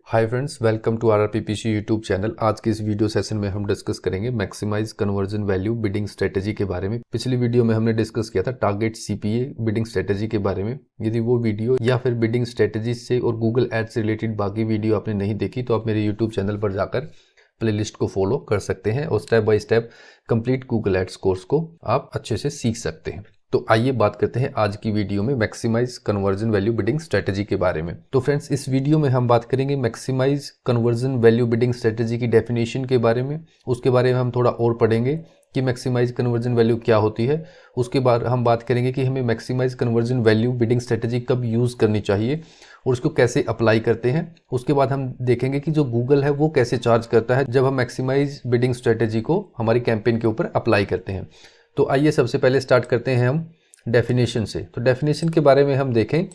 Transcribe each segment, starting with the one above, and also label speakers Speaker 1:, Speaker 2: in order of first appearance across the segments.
Speaker 1: Hi friends, welcome to RRPPC YouTube channel. आज के इस वीडियो सेशन में हम डिस्कस करेंगे maximise conversion value bidding strategy के बारे में। पिछली वीडियो में हमने डिस्कस किया था टारगेट CPA बिडिंग स्ट्रेटजी के बारे में। यदि वो वीडियो या फिर बिडिंग स्ट्रेटजी से और गूगल एड्स से रिलेटेड बाकी वीडियो आपने नहीं देखी तो आप मेरे यूट्यूब चैनल पर जाकर प्लेलिस्ट को फॉलो कर सकते हैं और step by step complete Google Ads course को आप अच्छे से सीख सकते हैं। तो आइए बात करते हैं आज की वीडियो में maximise conversion value bidding strategy के बारे में। तो फ्रेंड्स, इस वीडियो में हम बात करेंगे maximise conversion value bidding strategy की डेफिनेशन के बारे में। उसके बारे में हम थोड़ा और पढ़ेंगे कि मैक्सिमाइज कन्वर्जन वैल्यू क्या होती है। उसके बाद हम बात करेंगे कि हमें maximise conversion value bidding strategy कब यूज़ करनी चाहिए और उसको कैसे अप्लाई करते हैं। उसके बाद हम देखेंगे कि जो गूगल है वो कैसे चार्ज करता है जब हम मैक्सिमाइज बिडिंग स्ट्रेटजी को हमारी कैंपेन के ऊपर अप्लाई करते हैं। तो आइए सबसे पहले स्टार्ट करते हैं हम डेफिनेशन से। तो डेफिनेशन के बारे में हम देखें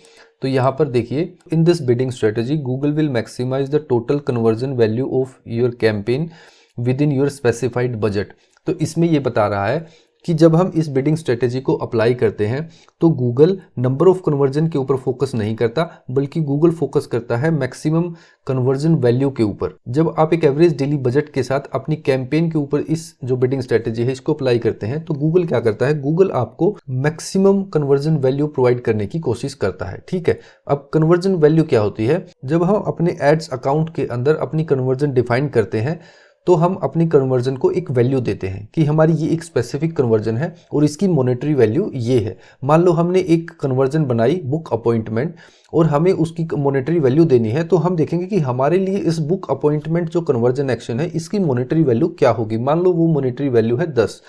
Speaker 1: तो यहाँ पर देखिए, in this bidding strategy Google will maximise the total conversion value of your campaign with in your specified budget. तो इसमें ये बता रहा है कि जब हम इस बिडिंग स्ट्रेटजी को अप्लाई करते हैं तो गूगल नंबर ऑफ कन्वर्जन के ऊपर फोकस नहीं करता, बल्कि गूगल फोकस करता है मैक्सिमम कन्वर्जन वैल्यू के ऊपर। जब आप एक एवरेज डेली बजट के साथ अपनी कैंपेन के ऊपर इस जो बिडिंग स्ट्रेटजी है इसको अप्लाई करते हैं तो गूगल क्या करता है, गूगल आपको मैक्सिमम कन्वर्जन वैल्यू प्रोवाइड करने की कोशिश करता है। ठीक है, अब कन्वर्जन वैल्यू क्या होती है? जब हम अपने एड्स अकाउंट के अंदर अपनी कन्वर्जन डिफाइन करते हैं तो हम अपनी कन्वर्जन को एक वैल्यू देते हैं कि हमारी ये एक स्पेसिफिक कन्वर्जन है और इसकी मॉनेटरी वैल्यू ये है। मान लो हमने एक कन्वर्जन बनाई बुक अपॉइंटमेंट और हमें उसकी मॉनेटरी वैल्यू देनी है, तो हम देखेंगे कि हमारे लिए इस बुक अपॉइंटमेंट जो कन्वर्जन एक्शन है इसकी मॉनेटरी वैल्यू क्या होगी। मान लो वो मॉनेटरी वैल्यू है 10,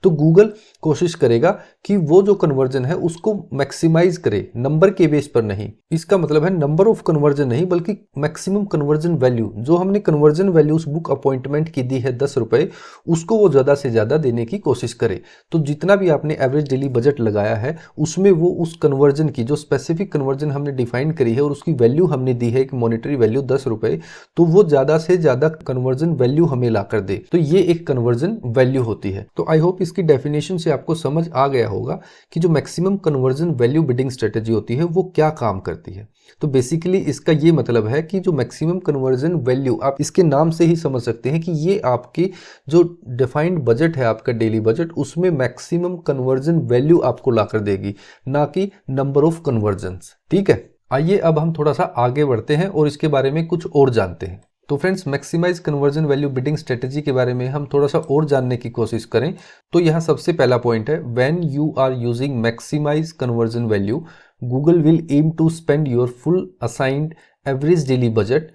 Speaker 1: तो गूगल कोशिश करेगा कि वो जो कन्वर्जन है उसको मैक्सिमाइज करे, नंबर के बेस पर नहीं। इसका मतलब है नंबर ऑफ कन्वर्जन नहीं बल्कि मैक्सिमम कन्वर्जन वैल्यू। जो हमने कन्वर्जन वैल्यू उस बुक अपॉइंटमेंट की दी है 10 रुपए, उसको वो ज़्यादा से ज़्यादा देने की कोशिश करे। तो जितना भी आपने एवरेज डेली बजट लगाया है उसमें वो उस कन्वर्जन की जो स्पेसिफिक कन्वर्जन हमने डिफाइन करी है और उसकी वैल्यू हमने दी है एक मॉनेटरी वैल्यू 10 रुपए, तो वो ज़्यादा से ज़्यादा कन्वर्जन वैल्यू हमें ला कर दे। तो ये एक कन्वर्जन वैल्यू होती है। तो आई होप इसकी डेफिनेशन से आपको समझ आ गया होगा कि जो maximum conversion value bidding strategy होती है वो क्या काम करती है। तो बेसिकली इसका ये मतलब है कि जो मैक्सिमम कन्वर्जन वैल्यू, आप इसके नाम से ही समझ सकते हैं कि ये आपकी जो डिफाइंड बजट है आपका डेली बजट, उसमें मैक्सिमम कन्वर्जन वैल्यू आपको ला कर देगी, ना कि नंबर ऑफ कन्वर्जन्स। ठीक है, आइए अब हम थोड़ा सा आगे बढ़ते हैं और इसके बारे में कुछ और जानते हैं। तो friends, maximise conversion value bidding strategy के बारे में हम थोड़ा सा और जानने की कोशिश करें तो यहाँ सबसे पहला पॉइंट है, when you are using maximise conversion value Google will aim to spend your full assigned average daily budget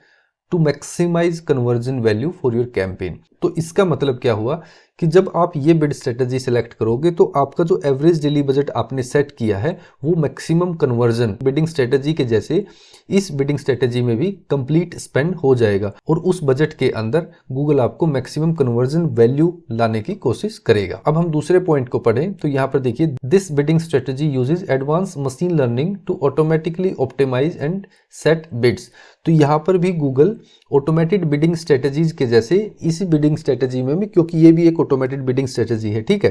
Speaker 1: to maximise conversion value for your campaign. तो इसका मतलब क्या हुआ कि जब आप ये बिड स्ट्रेटजी सेलेक्ट करोगे तो आपका जो एवरेज डेली बजट आपने सेट किया है वो मैक्सिमम कन्वर्जन बिडिंग स्ट्रेटजी के जैसे इस बिडिंग स्ट्रेटजी में भी कंप्लीट स्पेंड हो जाएगा और उस बजट के अंदर गूगल आपको मैक्सिमम कन्वर्जन वैल्यू लाने की कोशिश करेगा। अब हम दूसरे पॉइंट को पढ़ें तो यहाँ पर देखिए, this bidding strategy uses advance machine learning to automatically optimise and set bids. तो यहाँ पर भी गूगल ऑटोमेटेड बिडिंग स्ट्रेटजीज के जैसे इसी बिडिंग स्ट्रेटजी में भी, क्योंकि ये भी एक ऑटोमेटेड बिडिंग स्ट्रेटजी है, ठीक है,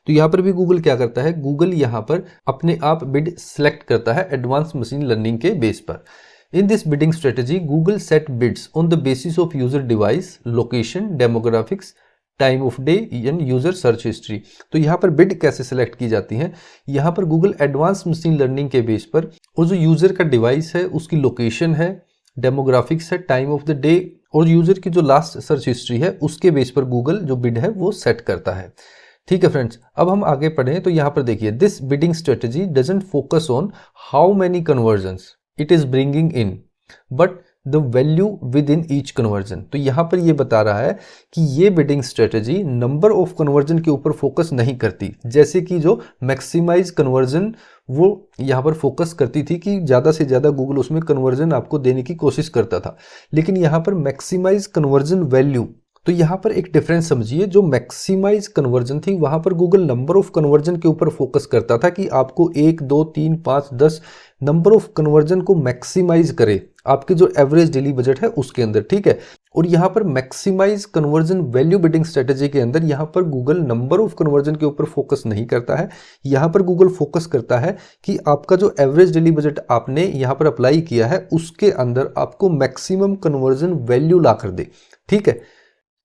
Speaker 1: तो यहाँ पर भी गूगल क्या करता है, गूगल यहाँ पर अपने आप बिड सेलेक्ट करता है एडवांस मशीन लर्निंग के बेस पर। In this bidding strategy Google set bids on the basis of user device, location, demographics, time of day and user search history. तो यहाँ पर बिड कैसे सिलेक्ट की जाती है, यहाँ पर गूगल एडवांस मशीन लर्निंग के बेस पर और जो यूजर का डिवाइस है उसकी लोकेशन है, डेमोग्राफिक्स है, टाइम ऑफ द डे और यूजर की जो लास्ट सर्च हिस्ट्री है उसके बेस पर गूगल जो बिड है वो सेट करता है। ठीक है फ्रेंड्स, अब हम आगे पढ़ें तो यहाँ पर देखिए, this bidding strategy doesn't focus on how many convergence it is bringing in but the value with in each conversion. तो यहाँ पर ये बता रहा है कि ये bidding strategy number of conversion के ऊपर फोकस नहीं करती, जैसे कि जो मैक्सिमाइज कन्वर्जन वो यहाँ पर फोकस करती थी कि ज़्यादा से ज़्यादा गूगल उसमें कन्वर्जन आपको देने की कोशिश करता था। लेकिन यहाँ पर मैक्सिमाइज कन्वर्जन वैल्यू, तो यहाँ पर एक डिफरेंस समझिए, जो मैक्सिमाइज कन्वर्जन थी वहाँ पर गूगल नंबर ऑफ कन्वर्जन के ऊपर फोकस करता था कि आपको 1, 2, 3, 5, 10 नंबर ऑफ कन्वर्जन को मैक्सिमाइज करे आपके जो एवरेज डेली बजट है उसके अंदर। ठीक है, और यहाँ पर maximise conversion value bidding strategy के अंदर यहाँ पर गूगल नंबर ऑफ कन्वर्जन के ऊपर फोकस नहीं करता है। यहाँ पर गूगल फोकस करता है कि आपका जो एवरेज डेली बजट आपने यहाँ पर अप्लाई किया है उसके अंदर आपको मैक्सिमम कन्वर्जन वैल्यू ला कर दे। ठीक है,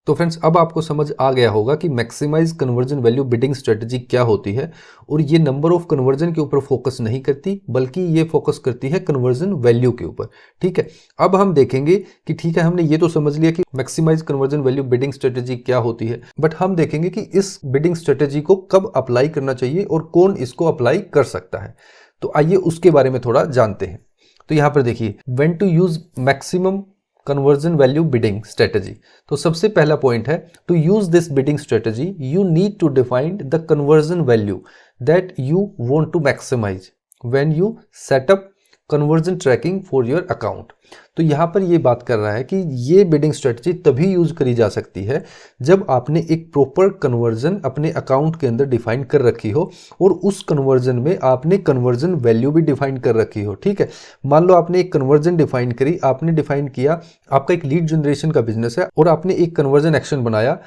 Speaker 1: तो फ्रेंड्स अब आपको समझ आ गया होगा कि maximise conversion value bidding strategy क्या होती है। और ये नंबर ऑफ कन्वर्जन के ऊपर फोकस नहीं करती, बल्कि ये फोकस करती है कन्वर्जन वैल्यू के ऊपर। ठीक है, अब हम देखेंगे कि ठीक है, हमने ये तो समझ लिया कि maximise conversion value bidding strategy क्या होती है, बट हम देखेंगे कि इस बिडिंग स्ट्रेटजी को कब अप्लाई करना चाहिए और कौन इसको अप्लाई कर सकता है। तो आइए उसके बारे में थोड़ा जानते हैं। तो यहाँ पर देखिए, when to use maximum conversion value bidding strategy. तो सबसे पहला पॉइंट है, to use this bidding strategy you need to define the conversion value that you want to maximise when you set up conversion tracking for your account. तो यहाँ पर ये बात कर रहा है कि ये बिडिंग स्ट्रेटजी तभी यूज करी जा सकती है जब आपने एक प्रॉपर कन्वर्जन अपने अकाउंट के अंदर डिफाइन कर रखी हो और उस कन्वर्जन में आपने कन्वर्जन वैल्यू भी डिफाइन कर रखी हो। ठीक है, मान लो आपने एक कन्वर्जन डिफाइन करी, आपने डिफाइन किया आपका एक लीड जनरेशन का बिजनेस है और आपने एक कन्वर्जन एक्शन बनाया।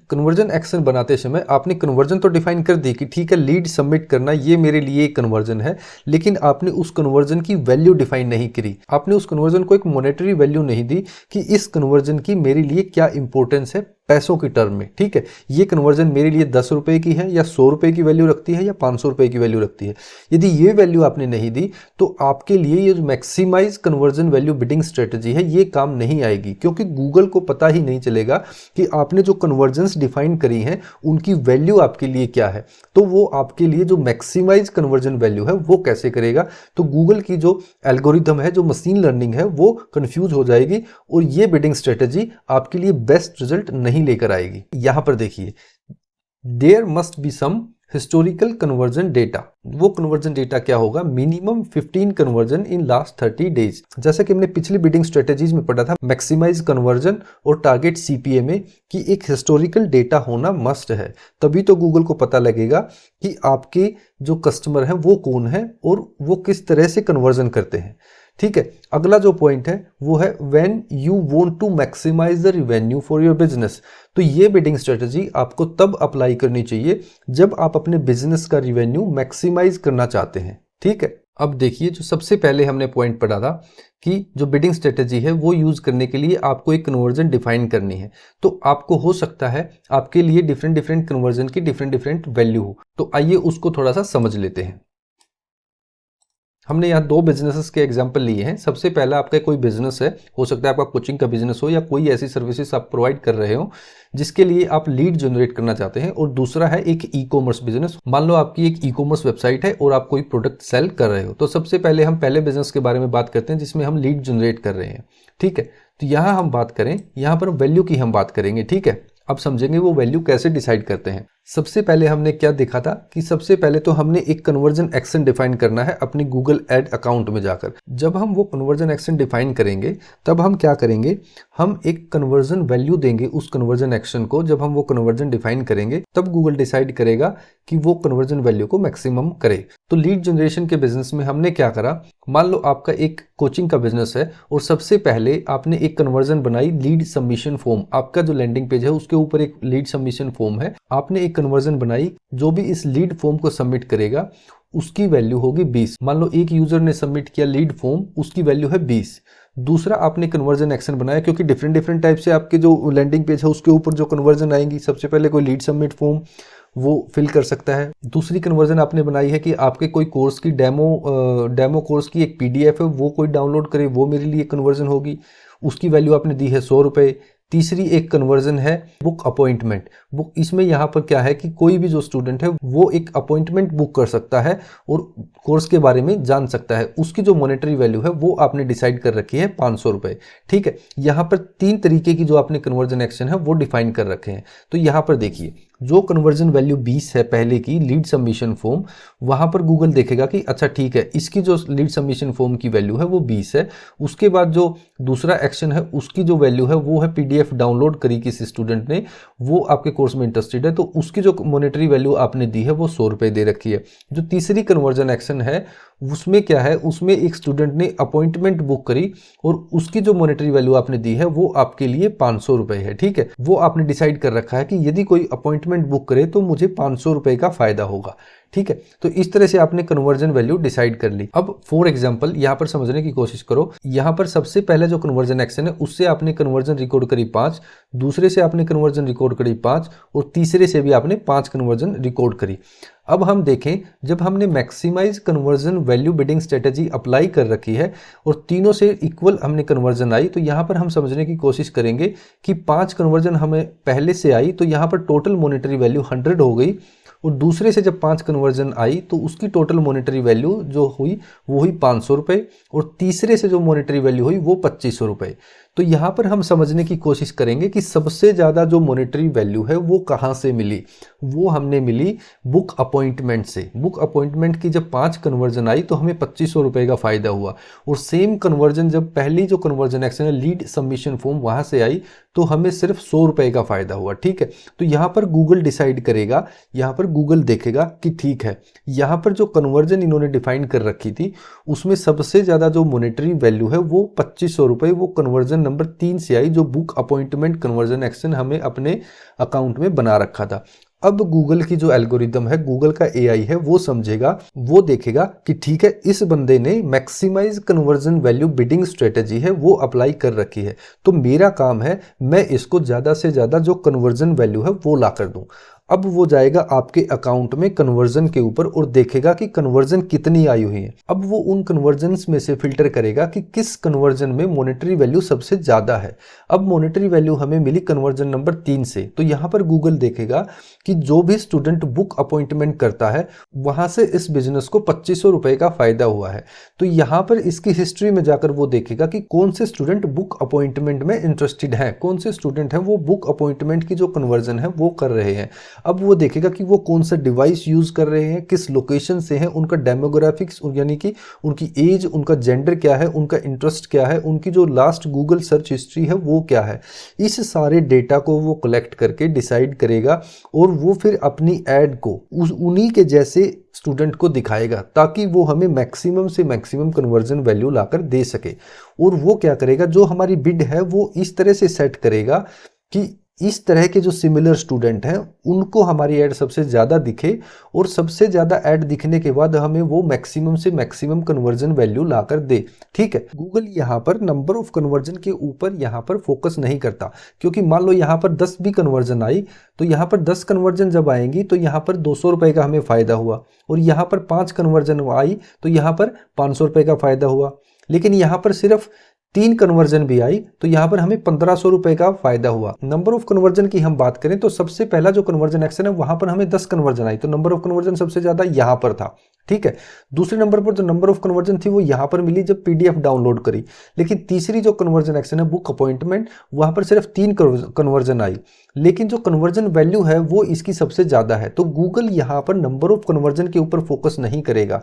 Speaker 1: कन्वर्जन एक्शन बनाते समय आपने कन्वर्जन तो डिफाइन कर दी कि ठीक है, लीड सबमिट करना ये मेरे लिए एक कन्वर्जन है, लेकिन आपने उस कन्वर्जन की वैल्यू डिफाइन नहीं करी। आपने उस कन्वर्जन को एक मॉनेटरी वैल्यू नहीं दी कि इस कन्वर्जन की मेरे लिए क्या इंपॉर्टेंस है पैसों की टर्म में। ठीक है, ये कन्वर्जन मेरे लिए 10 रुपए की है या 100 रुपए की वैल्यू रखती है या 500 रुपए की वैल्यू रखती है। यदि ये वैल्यू आपने नहीं दी तो आपके लिए ये जो maximise conversion value bidding strategy है ये काम नहीं आएगी, क्योंकि गूगल को पता ही नहीं चलेगा कि आपने जो कन्वर्जन्स डिफाइन करी हैं उनकी वैल्यू आपके लिए क्या है। तो वो आपके लिए जो मैक्सिमाइज कन्वर्जन वैल्यू है वो कैसे करेगा। तो गूगल की जो एल्गोरिथम है, जो मशीन लर्निंग है, वो कंफ्यूज हो जाएगी और ये बिडिंग स्ट्रेटजी आपके लिए बेस्ट रिजल्ट नहीं लेकर आएगी। यहां पर देखिए, there must be some historical conversion data. वो कन्वर्जन डेटा क्या होगा, minimum 15 conversion in last 30 days. जैसा कि हमने पिछली बिडिंग स्ट्रेटेजीज में पढ़ा था मैक्सिमाइज कन्वर्जन और टारगेट सीपीए में, कि एक हिस्टोरिकल डेटा होना मस्ट है। तभी तो गूगल को पता लगेगा कि आपके जो कस्टमर हैं वो कौन है और वो किस तरह से कन्वर्जन करते हैं। ठीक है, अगला जो पॉइंट है वो है when you want to maximise the revenue for your business. तो ये बिडिंग स्ट्रेटजी आपको तब अप्लाई करनी चाहिए जब आप अपने बिजनेस का रिवेन्यू मैक्सिमाइज करना चाहते हैं। ठीक है, अब देखिए, जो सबसे पहले हमने पॉइंट पढ़ा था कि जो बिडिंग स्ट्रेटजी है वो यूज करने के लिए आपको एक कन्वर्जन डिफाइन करनी है। तो आपको हो सकता है आपके लिए डिफरेंट कन्वर्जन की डिफरेंट वैल्यू हो। तो आइए उसको थोड़ा सा समझ लेते हैं। हमने यहाँ दो बिजनेसेस के एग्जांपल लिए हैं। सबसे पहला आपका कोई बिजनेस है, हो सकता है आपका कोचिंग का बिजनेस हो या कोई ऐसी सर्विसेज आप प्रोवाइड कर रहे हो जिसके लिए आप लीड जनरेट करना चाहते हैं। और दूसरा है एक ई कॉमर्स बिजनेस। मान लो आपकी एक ई कॉमर्स वेबसाइट है और आप कोई प्रोडक्ट सेल कर रहे हो। तो सबसे पहले हम पहले बिजनेस के बारे में बात करते हैं जिसमें हम लीड जनरेट कर रहे हैं। ठीक है, तो यहाँ हम बात करें, यहाँ पर वैल्यू की हम बात करेंगे। ठीक है, अब समझेंगे वो वैल्यू कैसे डिसाइड करते हैं। सबसे पहले हमने क्या देखा था कि सबसे पहले तो हमने एक कन्वर्जन एक्शन डिफाइन करना है अपने गूगल एड अकाउंट में जाकर। जब हम वो कन्वर्जन एक्शन डिफाइन करेंगे तब हम क्या करेंगे, हम एक कन्वर्जन वैल्यू देंगे उस कन्वर्जन एक्शन को। जब हम वो कन्वर्जन डिफाइन करेंगे तब गूगल डिसाइड करेगा कि वो कन्वर्जन वैल्यू को मैक्सिमम करे। तो लीड जनरेशन के बिजनेस में हमने क्या करा, मान लो आपका एक कोचिंग का बिजनेस है और सबसे पहले आपने एक कन्वर्जन बनाई लीड सबमिशन फॉर्म। आपका जो लैंडिंग पेज है उसके ऊपर एक लीड सबमिशन फॉर्म है, आपने एक कन्वर्जन बनाई। जो भी इस लीड फॉर्म को सबमिट करेगा उसकी वैल्यू होगी 20। मान लो एक यूजर ने सबमिट किया लीड फॉर्म, उसकी वैल्यू है 20। दूसरा आपने कन्वर्जन एक्शन बनाया, क्योंकि डिफरेंट टाइप से आपके जो लैंडिंग पेज है उसके ऊपर जो कन्वर्जन आएंगी, सबसे पहले कोई लीड सबमिट फॉर्म वो फिल कर सकता है। दूसरी कन्वर्जन आपने बनाई है कि आपके कोई कोर्स की डेमो कोर्स की एक पीडीएफ है वो कोई डाउनलोड करे, वो मेरे लिए कन्वर्जन होगी, उसकी वैल्यू आपने दी है 100 रुपये। तीसरी एक कन्वर्जन है बुक अपॉइंटमेंट। बुक, इसमें यहाँ पर क्या है कि कोई भी जो स्टूडेंट है वो एक अपॉइंटमेंट बुक कर सकता है और कोर्स के बारे में जान सकता है। उसकी जो मॉनेटरी वैल्यू है वो आपने डिसाइड कर रखी है 500 रुपये। ठीक है, यहाँ पर 3 तरीके की जो आपने कन्वर्जन एक्शन है वो डिफाइन कर रखे हैं। तो यहाँ पर देखिए, जो कन्वर्जन वैल्यू 20 है पहले की लीड सबमिशन फॉर्म, वहां पर गूगल देखेगा कि अच्छा ठीक है, इसकी जो लीड सबमिशन फॉर्म की वैल्यू है वो 20 है। उसके बाद जो दूसरा एक्शन है उसकी जो वैल्यू है वो है पीडीएफ डाउनलोड करी किसी स्टूडेंट ने, वो आपके कोर्स में इंटरेस्टेड है, तो उसकी जो मॉनेटरी वैल्यू आपने दी है वो 100 रुपये दे रखी है। जो तीसरी कन्वर्जन एक्शन है उसमें क्या है, उसमें एक स्टूडेंट ने अपॉइंटमेंट बुक करी और उसकी जो मॉनेटरी वैल्यू आपने दी है वो आपके लिए 500 रुपए है। ठीक है, वो आपने डिसाइड कर रखा है कि यदि कोई अपॉइंटमेंट बुक करे तो मुझे 500 रुपए का फायदा होगा। ठीक है, तो इस तरह से आपने कन्वर्जन वैल्यू डिसाइड कर ली। अब फॉर एग्जांपल यहां पर समझने की कोशिश करो, यहां पर सबसे पहले जो कन्वर्जन एक्शन है उससे आपने कन्वर्जन रिकॉर्ड करी 5, दूसरे से आपने कन्वर्जन रिकॉर्ड करी 5 और तीसरे से भी आपने 5 कन्वर्जन रिकॉर्ड करी। अब हम देखें, जब हमने maximise conversion value bidding strategy apply कर रखी है और तीनों से इक्वल हमने कन्वर्जन आई, तो यहां पर हम समझने की कोशिश करेंगे कि 5 कन्वर्जन हमें पहले से आई तो यहां पर टोटल मॉनेटरी वैल्यू 100 हो गई और दूसरे से जब 5 कन्वर्जन आई तो उसकी टोटल मॉनेटरी वैल्यू जो हुई वो हुई 500 रुपये और तीसरे से जो मॉनेटरी वैल्यू हुई वो 2500 रुपये। तो यहाँ पर हम समझने की कोशिश करेंगे कि सबसे ज़्यादा जो मॉनेटरी वैल्यू है वो कहाँ से मिली। वो हमने मिली बुक अपॉइंटमेंट से। बुक अपॉइंटमेंट की जब 5 कन्वर्जन आई तो हमें 2500 रुपये का फ़ायदा हुआ और सेम कन्वर्जन जब पहली जो कन्वर्जन एक्शन है लीड सबमिशन फॉर्म वहाँ से आई तो हमें सिर्फ 100 रुपये का फ़ायदा हुआ। ठीक है, तो यहाँ पर गूगल डिसाइड करेगा, यहाँ पर गूगल देखेगा कि ठीक है, यहाँ पर जो कन्वर्जन इन्होंने डिफाइन कर रखी थी उसमें सबसे ज़्यादा जो मॉनेटरी वैल्यू है वो 2500 रुपये वो कन्वर्जन नंबर 3 से आई, जो बुक अपॉइंटमेंट कन्वर्जन एक्शन हमें अपने अकाउंट में बना रखा था। अब गूगल की जो एल्गोरिदम है, गूगल का एआई है, वो समझेगा, वो देखेगा कि ठीक है इस बंदे ने maximise conversion value bidding strategy है वो अप्लाई कर रखी है, तो मेरा काम है मैं इसको ज़्यादा से ज़्यादा जो कन्वर्जन वैल्यू है वो ला कर दूँ। अब वो जाएगा आपके अकाउंट में कन्वर्जन के ऊपर और देखेगा कि कन्वर्जन कितनी आई हुई है। अब वो उन कन्वर्जन्स में से फिल्टर करेगा कि किस कन्वर्जन में मॉनेटरी वैल्यू सबसे ज़्यादा है। अब मॉनेटरी वैल्यू हमें मिली कन्वर्जन नंबर 3 से, तो यहाँ पर गूगल देखेगा कि जो भी स्टूडेंट बुक अपॉइंटमेंट करता है वहाँ से इस बिजनेस को 2500 रुपये का फ़ायदा हुआ है। तो यहाँ पर इसकी हिस्ट्री में जाकर वो देखेगा कि कौन से स्टूडेंट बुक अपॉइंटमेंट में इंटरेस्टेड हैं, कौन से स्टूडेंट हैं वो बुक अपॉइंटमेंट की जो कन्वर्जन है वो कर रहे हैं। अब वो देखेगा कि वो कौन सा डिवाइस यूज़ कर रहे हैं, किस लोकेशन से हैं, उनका डेमोग्राफिक्स यानी कि उनकी एज, उनका जेंडर क्या है, उनका इंटरेस्ट क्या है, उनकी जो लास्ट गूगल सर्च हिस्ट्री है वो क्या है। इस सारे डेटा को वो कलेक्ट करके डिसाइड करेगा और वो फिर अपनी ऐड को उन्हीं के जैसे स्टूडेंट को दिखाएगा ताकि वो हमें मैक्सिमम से मैक्सिमम कन्वर्जन वैल्यू लाकर दे सके। और वो क्या करेगा, जो हमारी बिड है वो इस तरह से सेट करेगा कि इस तरह के जो सिमिलर स्टूडेंट हैं उनको हमारी ऐड सबसे ज़्यादा दिखे और सबसे ज़्यादा ऐड दिखने के बाद हमें वो मैक्सिमम से मैक्सिमम कन्वर्जन वैल्यू लाकर दे। ठीक है, गूगल यहाँ पर नंबर ऑफ कन्वर्जन के ऊपर यहाँ पर फोकस नहीं करता, क्योंकि मान लो यहाँ पर 10 भी कन्वर्जन आई तो यहाँ पर 10 कन्वर्जन जब आएंगी तो यहाँ पर 200 रुपये का हमें फ़ायदा हुआ और यहाँ पर 5 कन्वर्जन आई तो यहाँ पर 500 रुपये का फ़ायदा हुआ। लेकिन यहाँ पर सिर्फ 3 कन्वर्जन भी आई तो यहाँ पर हमें 1500 रुपये का फायदा हुआ। नंबर ऑफ कन्वर्जन की हम बात करें तो सबसे पहला जो कन्वर्जन एक्शन है वहां पर हमें 10 कन्वर्जन आई तो नंबर ऑफ कन्वर्जन सबसे ज्यादा यहाँ पर था। ठीक है, दूसरे नंबर पर जो नंबर ऑफ कन्वर्जन थी वो यहाँ पर मिली जब पीडीएफ डाउनलोड करी। लेकिन तीसरी जो कन्वर्जन एक्शन है बुक अपॉइंटमेंट, वहां पर सिर्फ 3 कन्वर्जन आई, लेकिन जो कन्वर्जन वैल्यू है वो इसकी सबसे ज्यादा है। तो गूगल यहाँ पर नंबर ऑफ कन्वर्जन के ऊपर फोकस नहीं करेगा,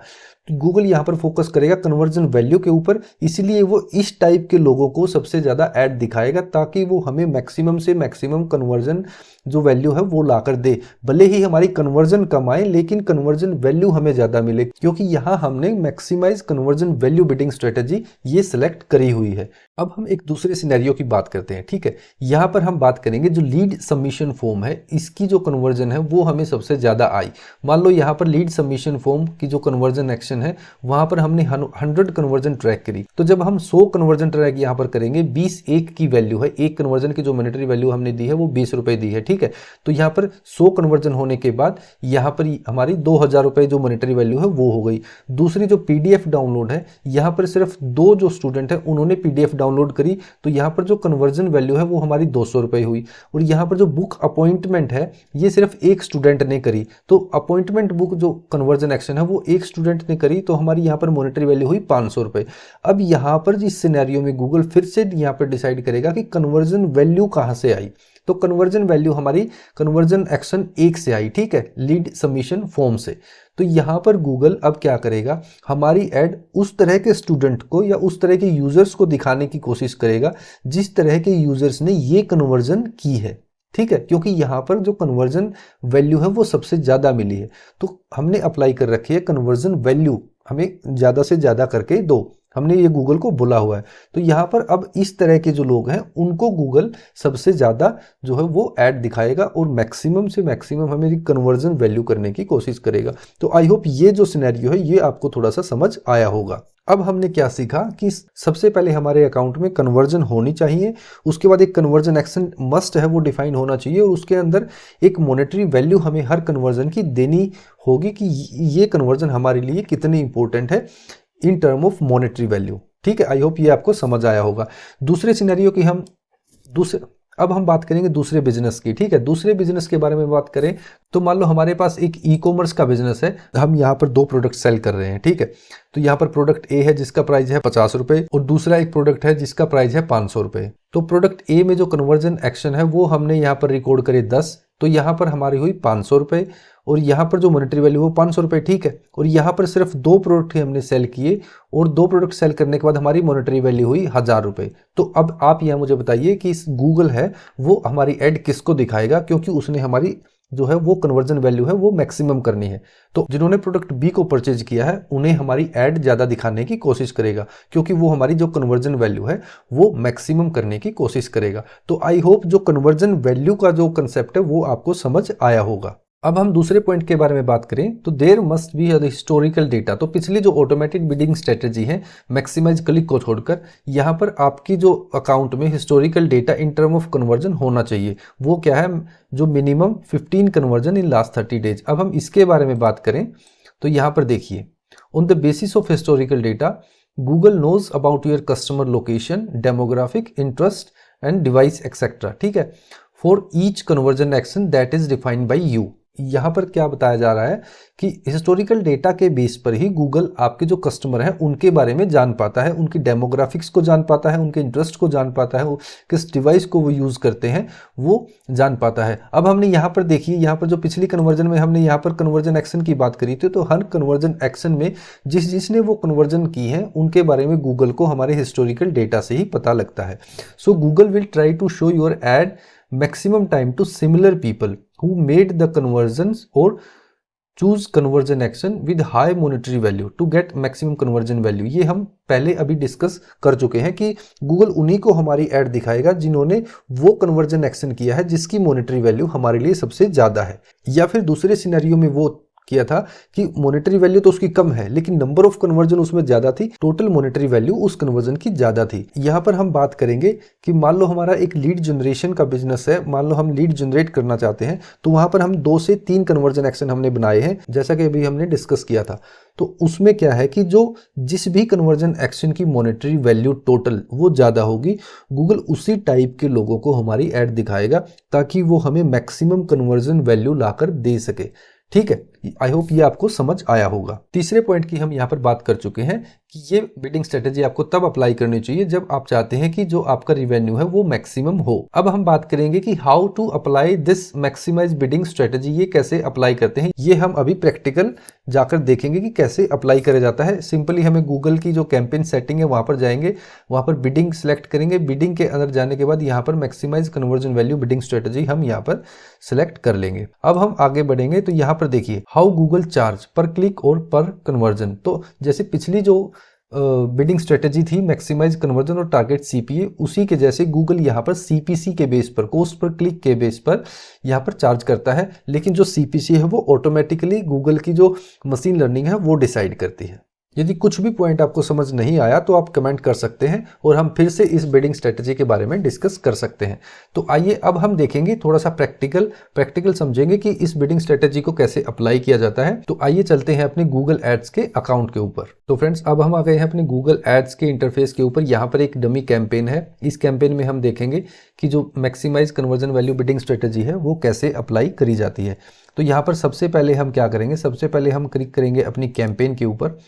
Speaker 1: गूगल यहाँ पर फोकस करेगा कन्वर्जन वैल्यू के ऊपर। इसलिए वो इस टाइप के लोगों को सबसे ज्यादा ऐड दिखाएगा ताकि वो हमें मैक्सिमम से मैक्सिमम कन्वर्जन जो वैल्यू है वो लाकर दे। भले ही हमारी कन्वर्जन कम आए लेकिन कन्वर्जन वैल्यू हमें ज्यादा मिले, क्योंकि यहाँ हमने maximise conversion value bidding strategy ये सिलेक्ट करी हुई है। अब हम एक दूसरे सिनेरियो की बात करते हैं। ठीक है, यहाँ पर हम बात करेंगे जो लीड सबमिशन फॉर्म है इसकी जो कन्वर्जन है वो हमें सबसे ज्यादा आई। मान लो यहाँ पर लीड सबमिशन फॉर्म की जो कन्वर्जन एक्शन है वहां पर हमने 100 कन्वर्जन ट्रैक करी। तो जब हम 100 कन्वर्जन ट्रैक यहाँ पर करेंगे, 20 एक की वैल्यू है, एक कन्वर्जन की जो मॉनेटरी वैल्यू हमने दी है वो 20 रुपए दी है। ठीक है, तो यहाँ पर 100 कन्वर्जन होने के बाद यहाँ पर हमारी 2000 रुपए जो मॉनेटरी वैल्यू है वो हो गई। दूसरी जो पीडीएफ डाउनलोड है, यहाँ पर सिर्फ 2 जो स्टूडेंट है उन्होंने पीडीएफ डाउनलोड करी तो यहाँ पर जो कन्वर्जन वैल्यू है वो हमारी 200 रुपए हुई। और यहाँ पर जो बुक अपॉइंटमेंट है ये सिर्फ एक स्टूडेंट ने करी, तो अपॉइंटमेंट बुक जो कन्वर्जन एक्शन है वो एक स्टूडेंट ने करी तो हमारी यहाँ पर मॉनेटरी वैल्यू हुई 500 रुपए। अब यहाँ पर जिस सिनेरियो में गूगल फिर से यहाँ पर डिसाइड करेगा कि कन्वर्जन वैल्यू कहाँ से आई, तो कन्वर्जन वैल्यू हमारी कन्वर्जन एक्शन 1 से आई। ठीक है, लीड सबमिशन फॉर्म से। तो यहाँ पर गूगल अब क्या करेगा, हमारी ऐड उस तरह के स्टूडेंट को या उस तरह के यूजर्स को दिखाने की कोशिश करेगा जिस तरह के यूजर्स ने ये कन्वर्जन की है। ठीक है, क्योंकि यहाँ पर जो कन्वर्जन वैल्यू है वो सबसे ज़्यादा मिली है, तो हमने अप्लाई कर रखी है कन्वर्जन वैल्यू हमें ज़्यादा से ज़्यादा करके दो, हमने ये गूगल को बोला हुआ है। तो यहाँ पर अब इस तरह के जो लोग हैं उनको गूगल सबसे ज़्यादा जो है वो ऐड दिखाएगा और मैक्सिमम से मैक्सिमम हमें कन्वर्जन वैल्यू करने की कोशिश करेगा। तो आई होप ये जो सिनेरियो है ये आपको थोड़ा सा समझ आया होगा। अब हमने क्या सीखा कि सबसे पहले हमारे अकाउंट में कन्वर्जन होनी चाहिए, उसके बाद एक कन्वर्जन एक्शन मस्ट है वो डिफाइन होना चाहिए, और उसके अंदर एक मॉनेटरी वैल्यू हमें हर कन्वर्जन की देनी होगी कि ये कन्वर्जन हमारे लिए कितनी इंपॉर्टेंट है इन टर्म ऑफ मॉनेटरी वैल्यू। ठीक है, आई होप ये आपको समझ आया होगा। दूसरे सिनेरियो की अब हम बात करेंगे दूसरे बिजनेस की। ठीक है, दूसरे बिजनेस के बारे में बात करें तो मान लो हमारे पास एक ई कॉमर्स का बिजनेस है, हम यहाँ पर 2 प्रोडक्ट सेल कर रहे हैं। ठीक है, तो यहाँ पर प्रोडक्ट ए है जिसका प्राइस है 50 रुपए और दूसरा एक प्रोडक्ट है जिसका प्राइस है 500 रुपए। तो प्रोडक्ट ए में जो कन्वर्जन एक्शन है वो हमने यहाँ पर रिकॉर्ड करे 10, तो यहाँ पर हमारी हुई 500 रुपए और यहाँ पर जो मॉनेटरी वैल्यू वो 500 रुपए। ठीक है, और यहाँ पर सिर्फ 2 प्रोडक्ट ही हमने सेल किए और 2 प्रोडक्ट सेल करने के बाद हमारी मॉनेटरी वैल्यू हुई 1000 रुपए। तो अब आप यहाँ मुझे बताइए कि इस गूगल है वो हमारी एड किसको दिखाएगा, क्योंकि उसने हमारी जो है वो कन्वर्जन वैल्यू है वो मैक्सिमम करनी है। तो जिन्होंने प्रोडक्ट बी को परचेज किया है उन्हें हमारी एड ज़्यादा दिखाने की कोशिश करेगा, क्योंकि वो हमारी जो कन्वर्जन वैल्यू है वो मैक्सिमम करने की कोशिश करेगा। तो आई होप जो कन्वर्जन वैल्यू का जो कंसेप्ट है वो आपको समझ आया होगा। अब हम दूसरे पॉइंट के बारे में बात करें तो there must be historical data. तो पिछली जो ऑटोमेटेड बिडिंग स्ट्रेटेजी है मैक्सिमाइज क्लिक को छोड़कर यहाँ पर आपकी जो अकाउंट में historical data in term of conversion होना चाहिए। वो क्या है, जो minimum 15 conversion in last 30 days. अब हम इसके बारे में बात करें तो यहाँ पर देखिए, on the basis of historical data Google knows about your customer location, demographic, interest and device etcetera. ठीक है, for each conversion action that is defined by you. यहाँ पर क्या बताया जा रहा है कि हिस्टोरिकल डेटा के बेस पर ही गूगल आपके जो कस्टमर हैं उनके बारे में जान पाता है, उनकी डेमोग्राफिक्स को जान पाता है, उनके इंटरेस्ट को जान पाता है, किस डिवाइस को वो यूज़ करते हैं वो जान पाता है। अब हमने यहाँ पर देखिए, यहाँ पर जो पिछली कन्वर्जन में हमने यहाँ पर कन्वर्जन एक्शन की बात करी थी, तो हर कन्वर्जन एक्शन में जिसने वो कन्वर्जन की है उनके बारे में गूगल को हमारे हिस्टोरिकल डेटा से ही पता लगता है। So Google will try to show your ad maximum time to similar people who made the conversions or choose conversion action with high monetary value to get maximum conversion value। ये हम पहले अभी discuss कर चुके हैं कि Google उन्हीं को हमारी ऐड दिखाएगा जिन्होंने वो कन्वर्जन एक्शन किया है जिसकी मॉनेटरी वैल्यू हमारे लिए सबसे ज़्यादा है। या फिर दूसरे सिनेरियो में वो किया था कि मॉनेटरी वैल्यू तो उसकी कम है लेकिन नंबर ऑफ कन्वर्जन उसमें ज़्यादा थी, टोटल मॉनेटरी वैल्यू उस कन्वर्जन की ज़्यादा थी। यहाँ पर हम बात करेंगे कि मान लो हमारा एक लीड जनरेशन का बिजनेस है, मान लो हम लीड जनरेट करना चाहते हैं, तो वहाँ पर हम 2 से 3 कन्वर्जन एक्शन हमने बनाए हैं जैसा कि अभी हमने डिस्कस किया था। तो उसमें क्या है कि जो जिस भी कन्वर्जन एक्शन की मॉनेटरी वैल्यू टोटल वो ज़्यादा होगी, गूगल उसी टाइप के लोगों को हमारी ऐड दिखाएगा ताकि वो हमें मैक्सिमम कन्वर्जन वैल्यू लाकर दे सके। ठीक है, आई होप ये आपको समझ आया होगा। तीसरे पॉइंट की हम यहाँ पर बात कर चुके हैं कि ये बिडिंग स्ट्रेटेजी आपको तब अप्लाई करनी चाहिए जब आप चाहते हैं कि जो आपका रिवेन्यू है वो मैक्सिमम हो। अब हम बात करेंगे कि how to apply this maximise bidding strategy, ये कैसे अप्लाई करते हैं, ये हम अभी प्रैक्टिकल जाकर देखेंगे कि कैसे अप्लाई करा जाता है। सिंपली हमें गूगल की जो कैंपेन सेटिंग है वहां पर जाएंगे, वहां पर बिडिंग सेलेक्ट करेंगे, बिडिंग के अंदर जाने के बाद यहाँ पर maximise conversion value bidding strategy हम यहाँ पर सिलेक्ट कर लेंगे। अब हम आगे बढ़ेंगे तो यहाँ पर देखिए हाउ गूगल चार्ज पर क्लिक और पर कन्वर्जन। तो जैसे पिछली जो बिडिंग स्ट्रेटेजी थी मैक्सिमाइज कन्वर्जन और टारगेट सीपीए, उसी के जैसे गूगल यहाँ पर सीपीसी के बेस पर, कॉस्ट पर क्लिक के बेस पर यहाँ पर चार्ज करता है, लेकिन जो सीपीसी है वो ऑटोमेटिकली गूगल की जो मशीन लर्निंग है वो डिसाइड करती है। यदि कुछ भी पॉइंट आपको समझ नहीं आया तो आप कमेंट कर सकते हैं और हम फिर से इस बिडिंग स्ट्रेटेजी के बारे में डिस्कस कर सकते हैं। तो आइए अब हम देखेंगे थोड़ा सा प्रैक्टिकल समझेंगे कि इस बिडिंग स्ट्रेटेजी को कैसे अप्लाई किया जाता है। तो आइए चलते हैं अपने गूगल एड्स के अकाउंट के ऊपर। तो फ्रेंड्स अब हम आ गए हैं अपने गूगल एड्स के इंटरफेस के ऊपर। यहाँ पर एक डमी कैंपेन है, इस कैंपेन में हम देखेंगे कि जो maximise conversion value bidding strategy है वो कैसे अप्लाई करी जाती है। तो यहाँ पर सबसे पहले हम क्या करेंगे, सबसे पहले हम क्लिक करेंगे अपनी कैंपेन के ऊपर।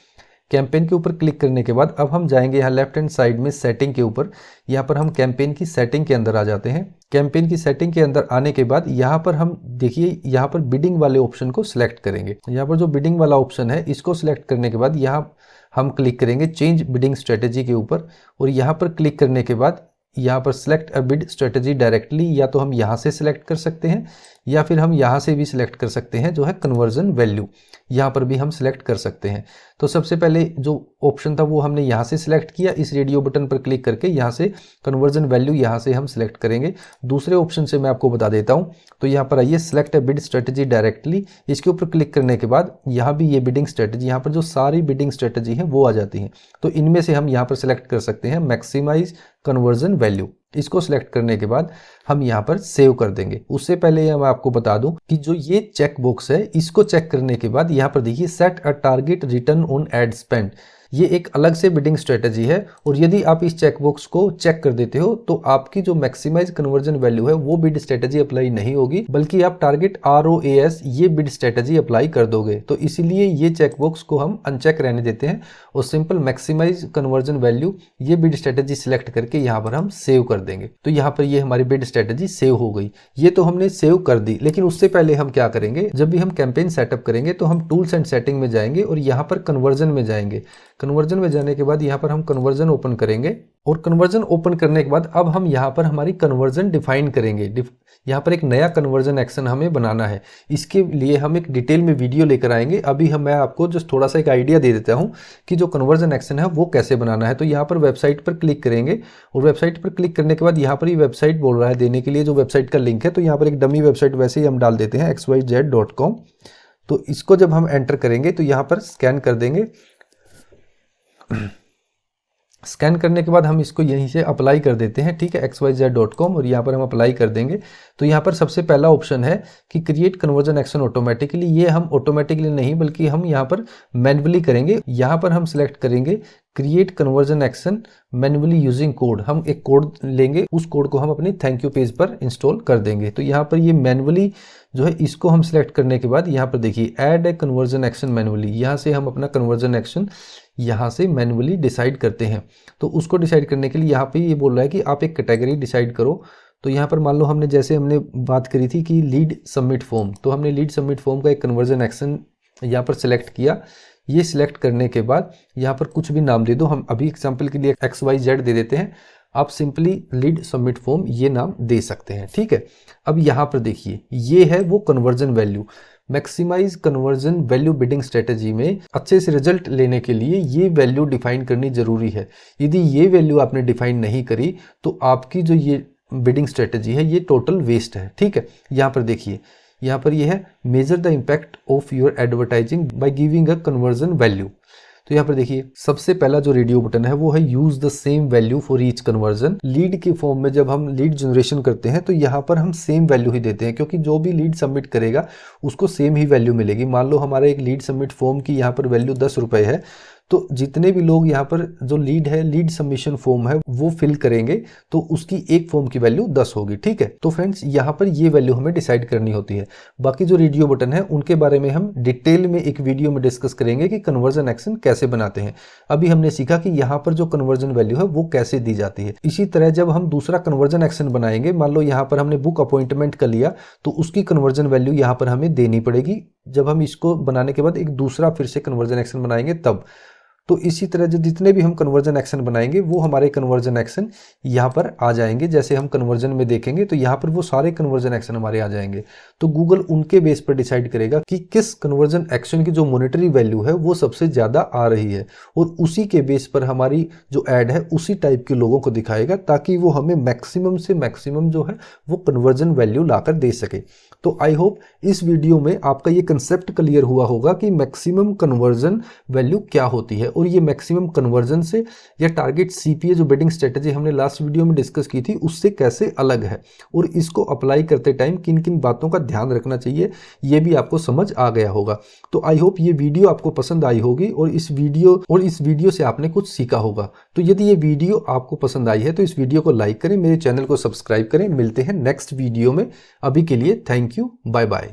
Speaker 1: कैंपेन के ऊपर क्लिक करने के बाद अब हम जाएंगे यहाँ लेफ्ट हैंड साइड में सेटिंग के ऊपर। यहाँ पर हम कैंपेन की सेटिंग के अंदर आ जाते हैं। कैंपेन की सेटिंग के अंदर आने के बाद यहाँ पर हम देखिए यहाँ पर बिडिंग वाले ऑप्शन को सिलेक्ट करेंगे। यहाँ पर जो बिडिंग वाला ऑप्शन है इसको सिलेक्ट करने के बाद यहाँ हम क्लिक करेंगे चेंज बिडिंग स्ट्रेटेजी के ऊपर और यहाँ पर क्लिक करने के बाद यहाँ पर select a bid strategy directly, या तो हम यहाँ से सिलेक्ट कर सकते हैं या फिर हम यहाँ से भी सिलेक्ट कर सकते हैं जो है कन्वर्जन वैल्यू, यहाँ पर भी हम सिलेक्ट कर सकते हैं। तो सबसे पहले जो ऑप्शन था वो हमने यहाँ से सिलेक्ट किया, इस रेडियो बटन पर क्लिक करके यहाँ से कन्वर्जन वैल्यू यहाँ से हम सिलेक्ट करेंगे। दूसरे ऑप्शन से मैं आपको बता देता हूँ, तो यहाँ पर आइए select a bid strategy directly, इसके ऊपर क्लिक करने के बाद यहाँ भी ये बिडिंग स्ट्रेटजी, यहाँ पर जो सारी बिडिंग स्ट्रेटजी है वो आ जाती हैं। तो इनमें से हम यहाँ पर सिलेक्ट कर सकते हैं मैक्सिमाइज कन्वर्जन वैल्यू। इसको सिलेक्ट करने के बाद हम यहाँ पर सेव कर देंगे। उससे पहले मैं आपको बता दूं कि जो ये चेक बॉक्स है, इसको चेक करने के बाद यहाँ पर देखिए set a target return on ad spend, ये एक अलग से बिडिंग स्ट्रेटजी है। और यदि आप इस चेक बॉक्स को चेक कर देते हो तो आपकी जो मैक्सिमाइज कन्वर्जन वैल्यू है वो बिड स्ट्रेटजी अप्लाई नहीं होगी, बल्कि आप टारगेट ROAS ये बिड स्ट्रेटजी अप्लाई कर दोगे। तो इसीलिए ये चेक बॉक्स को हम अनचेक रहने देते हैं और सिंपल मैक्सिमाइज कन्वर्जन वैल्यू ये बिड स्ट्रेटजी सिलेक्ट करके यहाँ पर हम सेव कर देंगे। तो यहाँ पर ये हमारी बिड स्ट्रेटजी सेव हो गई। ये तो हमने सेव कर दी, लेकिन उससे पहले हम क्या करेंगे, जब भी हम कैंपेन सेटअप करेंगे तो हम टूल्स एंड सेटिंग में जाएंगे और यहाँ पर कन्वर्जन में जाएंगे। कन्वर्जन में जाने के बाद यहाँ पर हम कन्वर्जन ओपन करेंगे और कन्वर्जन ओपन करने के बाद अब हम यहाँ पर हमारी कन्वर्जन डिफाइन करेंगे। यहाँ पर एक नया कन्वर्जन एक्शन हमें बनाना है, इसके लिए हम एक डिटेल में वीडियो लेकर आएंगे। अभी मैं आपको जस्ट थोड़ा सा एक आइडिया दे देता हूँ कि जो कन्वर्जन एक्शन है वो कैसे बनाना है। तो यहाँ पर वेबसाइट पर क्लिक करेंगे और वेबसाइट पर क्लिक करने के बाद यहाँ पर ये वेबसाइट बोल रहा है देने के लिए जो वेबसाइट का लिंक है। तो यहाँ पर एक डमी वेबसाइट वैसे ही हम डाल देते हैं xyz.com। तो इसको जब हम एंटर करेंगे तो यहाँ पर स्कैन कर देंगे। स्कैन करने के बाद हम इसको यहीं से अप्लाई कर देते हैं, ठीक है, xyz.com, और यहाँ पर हम अप्लाई कर देंगे। तो यहाँ पर सबसे पहला ऑप्शन है कि क्रिएट कन्वर्जन एक्शन ऑटोमेटिकली, ये हम ऑटोमेटिकली नहीं बल्कि हम यहाँ पर मैन्युअली करेंगे। यहाँ पर हम सिलेक्ट करेंगे create conversion action manually using code, हम एक कोड लेंगे, उस कोड को हम अपने थैंक यू पेज पर इंस्टॉल कर देंगे। तो यहाँ पर ये मैन्युअली जो है इसको हम सिलेक्ट करने के बाद यहाँ पर देखिए add a conversion action manually, यहाँ से हम अपना कन्वर्जन एक्शन यहाँ से मैन्युअली डिसाइड करते हैं। तो उसको डिसाइड करने के लिए यहाँ पे ये बोल रहा है कि आप एक कैटेगरी डिसाइड करो। तो यहाँ पर मान लो हमने बात करी थी कि लीड सबमिट फॉर्म, तो हमने लीड सबमिट फॉर्म का एक कन्वर्जन एक्शन यहाँ पर सिलेक्ट किया। ये सिलेक्ट करने के बाद यहाँ पर कुछ भी नाम दे दो, हम अभी एग्जाम्पल के लिए XYZ दे देते हैं, आप सिंपली लीड सबमिट फॉर्म ये नाम दे सकते हैं, ठीक है। अब यहाँ पर देखिए ये है वो conversion value. Maximise conversion value bidding strategy में अच्छे से रिजल्ट लेने के लिए ये वैल्यू डिफाइन करनी जरूरी है। यदि ये वैल्यू आपने डिफाइन नहीं करी तो आपकी जो ये बिडिंग स्ट्रेटजी है ये टोटल वेस्ट है, ठीक है। यहाँ पर देखिए, यहाँ पर ये है measure the impact of your advertising by giving a conversion value. तो यहाँ पर देखिए सबसे पहला जो रेडियो बटन है वो है use the same value for each conversion. Lead के फॉर्म में जब हम लीड जनरेशन करते हैं तो यहाँ पर हम सेम वैल्यू ही देते हैं, क्योंकि जो भी लीड सबमिट करेगा उसको सेम ही वैल्यू मिलेगी। मान लो हमारा एक लीड सबमिट फॉर्म की यहाँ पर वैल्यू 10 रुपये है, तो जितने भी लोग यहाँ पर जो लीड है, लीड सबमिशन फॉर्म है वो फिल करेंगे तो उसकी एक फॉर्म की वैल्यू 10 होगी, ठीक है। तो फ्रेंड्स यहाँ पर ये वैल्यू हमें डिसाइड करनी होती है। बाकी जो रेडियो बटन है उनके बारे में हम डिटेल में एक वीडियो में डिस्कस करेंगे कि कन्वर्जन एक्शन कैसे बनाते हैं। अभी हमने सीखा कि यहाँ पर जो कन्वर्जन वैल्यू है वो कैसे दी जाती है। इसी तरह जब हम दूसरा कन्वर्जन एक्शन बनाएंगे, मान लो यहाँ पर हमने बुक अपॉइंटमेंट का लिया तो उसकी कन्वर्जन वैल्यू यहाँ पर हमें देनी पड़ेगी। जब हम इसको बनाने के बाद एक दूसरा फिर से कन्वर्जन एक्शन बनाएंगे तब। तो इसी तरह जो जितने भी हम कन्वर्जन एक्शन बनाएंगे वो हमारे कन्वर्जन एक्शन यहाँ पर आ जाएंगे। जैसे हम कन्वर्जन में देखेंगे तो यहाँ पर वो सारे कन्वर्जन एक्शन हमारे आ जाएंगे। तो गूगल उनके बेस पर डिसाइड करेगा कि किस कन्वर्जन एक्शन की जो मॉनेटरी वैल्यू है वो सबसे ज़्यादा आ रही है, और उसी के बेस पर हमारी जो ऐड है उसी टाइप के लोगों को दिखाएगा, ताकि वो हमें मैक्सिमम से मैक्सिमम जो है वो कन्वर्जन वैल्यू लाकर दे सके। तो आई होप इस वीडियो में आपका ये कंसेप्ट क्लियर हुआ होगा कि मैक्सिमम कन्वर्जन वैल्यू क्या होती है, और ये मैक्सिमम कन्वर्जन से या टारगेट CPA जो बिडिंग स्ट्रेटजी हमने लास्ट वीडियो में डिस्कस की थी उससे कैसे अलग है, और इसको अप्लाई करते टाइम किन किन बातों का ध्यान रखना चाहिए ये भी आपको समझ आ गया होगा। तो आई होप ये वीडियो आपको पसंद आई होगी और इस वीडियो से आपने कुछ सीखा होगा। तो यदि ये वीडियो आपको पसंद आई है तो इस वीडियो को लाइक करें, मेरे चैनल को सब्सक्राइब करें। मिलते हैं नेक्स्ट वीडियो में, अभी के लिए थैंक यू, बाय बाय।